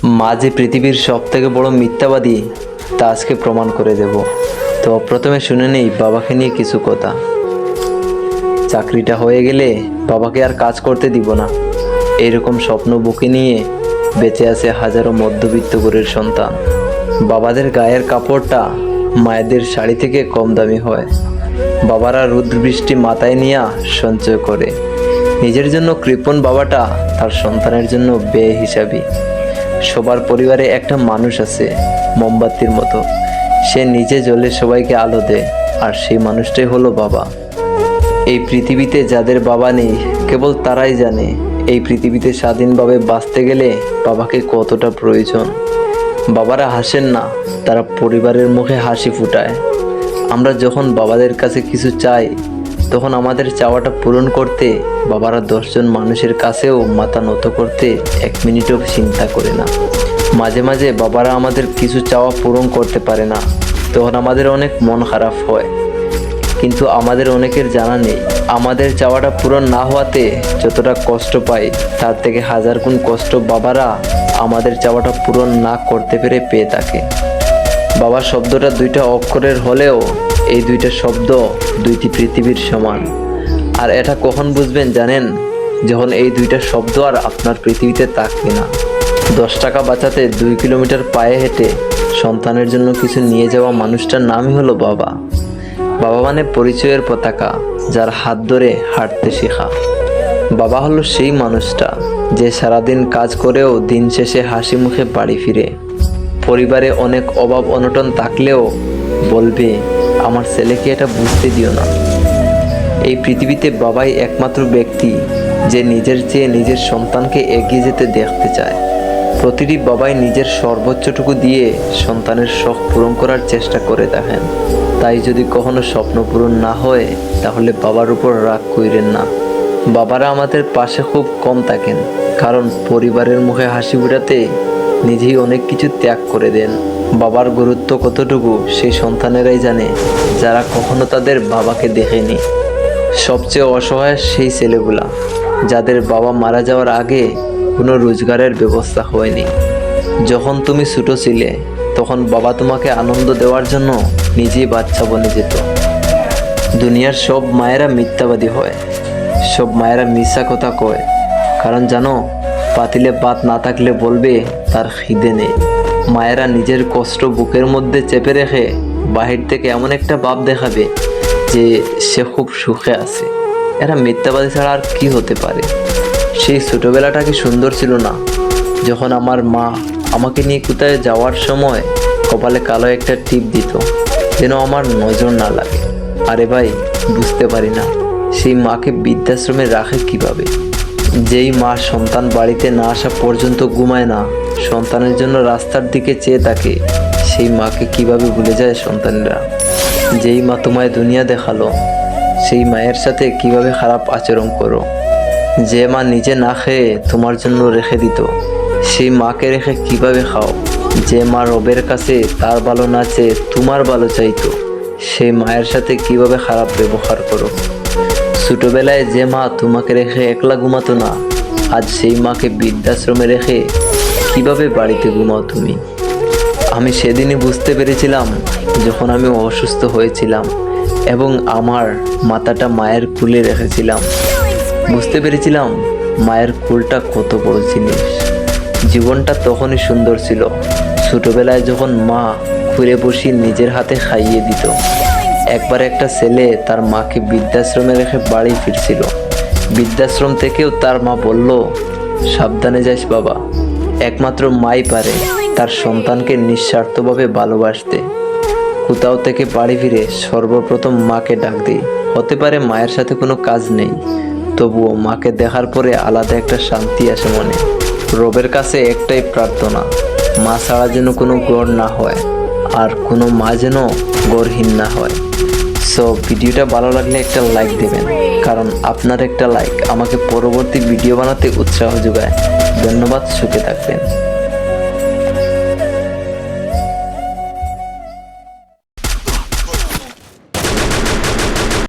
মা যে পৃথিবীর সবথেকে বড় মিথ্যাবাদী তা আজকে প্রমাণ করে দেব। তো প্রথমে শুনে নেই বাবাকে নিয়ে কিছু কথা। চাকরিটা হয়ে গেলে বাবাকে আর কাজ করতে দিব না, এইরকম স্বপ্ন বুকে নিয়ে বেঁচে আছে হাজারো মধ্যবিত্ত ঘরের সন্তান। বাবাদের গায়ের কাপড়টা মায়েদের শাড়ি থেকে কম দামি হয়। বাবারা রৌদ্র বৃষ্টি মাথায় নিয়ে সঞ্চয় করে। নিজের জন্য কৃপণ বাবাটা তার সন্তানের জন্য বেহিসাবি। সবার পরিবারে একটা মানুষ আছে মোমবাতির মতো, সে নিজে জ্বলে সবাইকে আলো দেয়, আর সেই মানুষটাই হলো বাবা। এই পৃথিবীতে যাদের বাবা নেই কেবল তারাই জানে এই পৃথিবীতে স্বাধীনভাবে বাঁচতে গেলে বাবাকে কতটা প্রয়োজন। বাবারা হাসেন না, তারা পরিবারের মুখে হাসি ফুটায়। আমরা যখন বাবাদের কাছে কিছু চাই তখন আমাদের চাওয়াটা পূরণ করতে বাবারা 10 জন মানুষের কাছেও মাথা নত করতে 1 মিনিটও চিন্তা করে না। মাঝে মাঝে বাবারা আমাদের কিছু চাওয়া পূরণ করতে পারে না, তখন আমাদের অনেক মন খারাপ হয়। কিন্তু আমাদের অনেকের জানা নেই আমাদের চাওয়াটা পূরণ না হওয়াতে যতটা কষ্ট পাই তার থেকে 1000 গুণ কষ্ট বাবারা আমাদের চাওয়াটা পূরণ না করতে পেরে পেয়ে থাকে। বাবা শব্দটা 2টা অক্ষরের হলেও এই 2টা শব্দ 2টি পৃথিবীর সমান। আর এটা কখন বুঝবেন জানেন? যখন এই 2টা শব্দ আর আপনার পৃথিবীতে থাকবে না। 10 টাকা বাঁচাতে 2 কিলোমিটার পায়ে হেঁটে সন্তানের জন্য কিছু নিয়ে যাওয়া মানুষটার নামই হলো বাবা। বাবা মানে পরিচয়ের পতাকা, যার হাত ধরে হাঁটতে শেখা। বাবা হলো সেই মানুষটা যে সারাদিন কাজ করেও দিন শেষে হাসি মুখে বাড়ি ফিরে। পরিবারে অনেক অভাব অনটন থাকলেও বলবে, আমার ছেলেকে এটা বুঝতে দিও না। এই পৃথিবীতে বাবাই একমাত্র ব্যক্তি যে নিজের চেয়ে নিজের সন্তানকে এগিয়ে যেতে দেখতে চায়। প্রতিটি বাবাই নিজের সর্বোচ্চটুকু দিয়ে সন্তানের শখ পূরণ করার চেষ্টা করে দেখেন। তাই যদি কখনো স্বপ্ন পূরণ না হয় তাহলে বাবার উপর রাগ কইরেন না। বাবারা আমাদের পাশে খুব কম থাকেন, কারণ পরিবারের মুখে হাসি ফোটাতে নিজেই অনেক কিছু ত্যাগ করে দেন। বাবার গুরুত্ব কতটুকু সেই সন্তানেরাই জানে যারা কখনো তাদের বাবাকে দেখেনি। সবচেয়ে অসহায় সেই ছেলেগুলা যাদের বাবা মারা যাওয়ার আগে কোনো রোজগারের ব্যবস্থা হয়নি। যখন তুমি ছোট ছিলে তখন বাবা তোমাকে আনন্দ দেওয়ার জন্য নিজেই বাচ্চা বনে যেত। দুনিয়ার সব মায়েরা মিথ্যাবাদী হয়, সব মায়েরা মিথ্যা কথা কয়। কারণ জানো, পাতিলে ভাত না থাকলে বলবে তার খিদে নেই। মায়েরা নিজের কষ্ট বুকের মধ্যে চেপে রেখে বাহির থেকে এমন একটা ভাব দেখাবে যে সে খুব সুখে আছে। এরা মিথ্যাবাদী ছাড়া আর কি হতে পারে? সেই ছোটোবেলাটা কি সুন্দর ছিল না, যখন আমার মা আমাকে নিয়ে কোথায় যাওয়ার সময় কপালে কালো একটা টিপ দিত যেন আমার নজর না লাগে। আরে ভাই, বুঝতে পারি না সেই মাকে বৃদ্ধাশ্রমে রাখে কিভাবে। যেই মা সন্তান বাড়িতে না আসা পর্যন্ত ঘুমায় না, সন্তানের জন্য রাস্তার দিকে চেয়ে থাকে, সেই মাকে কিভাবে ভুলে যায় সন্তানরা। যেই মা তোমায় দুনিয়া দেখালো, সেই মায়ের সাথে কিভাবে খারাপ আচরণ করো। যে মা নিজে না খেয়ে তোমার জন্য রেখে দিত, সেই মাকে রেখে কিভাবে খাও। যে মা রবের কাছে তার ভালো না চেয়ে তোমার ভালো চাইতো, সেই মায়ের সাথে কিভাবে খারাপ ব্যবহার করো। ছোটবেলায় যে মা তোমাকে রেখে একলা ঘুমাতো না, আজ সেই মাকে বৃদ্ধাশ্রমে রেখে কিভাবে বাড়িতে ঘুমাও তুমি। আমি সেদিনই বুঝতে পেরেছিলাম যখন আমি অসুস্থ হয়েছিলাম এবং আমার মাথাটা মায়ের কোলে রেখেছিলাম। বুঝতে পেরেছিলাম মায়ের কোলটা কত বড় জিনিস। জীবনটা তখনই সুন্দর ছিল, ছোটবেলায় যখন মা ঘুরে বসে নিজের হাতে খাইয়ে দিত। একবার একটা ছেলে তার মাকে বৃদ্ধাশ্রমে রেখে বাড়ি ফিরছিল। বৃদ্ধাশ্রম থেকেও তার মা বলল, সাবধানে যাস বাবা। একমাত্র মাই পারে তার সন্তানকে নিঃস্বার্থভাবে ভালোবাসতে। কোথাও থেকে বাড়ি ফিরে সর্বপ্রথম মাকে ডাক দিই। হতে পারে মায়ের সাথে কোনো কাজ নেই, তবুও মাকে দেখার পরে আলাদা একটা শান্তি আসে মনে। রবের কাছে একটাই প্রার্থনা, মা ছাড়া যেন কোনো গড় না হয়, আর কোনো মা যেন গড়হীন না হয়। সো ভিডিওটা ভালো লাগলে একটা লাইক দেবেন, কারণ আপনার একটা লাইক আমাকে পরবর্তী ভিডিও বানাতে উৎসাহ যোগায়। ধন্যবাদ, সুখে থাকবেন।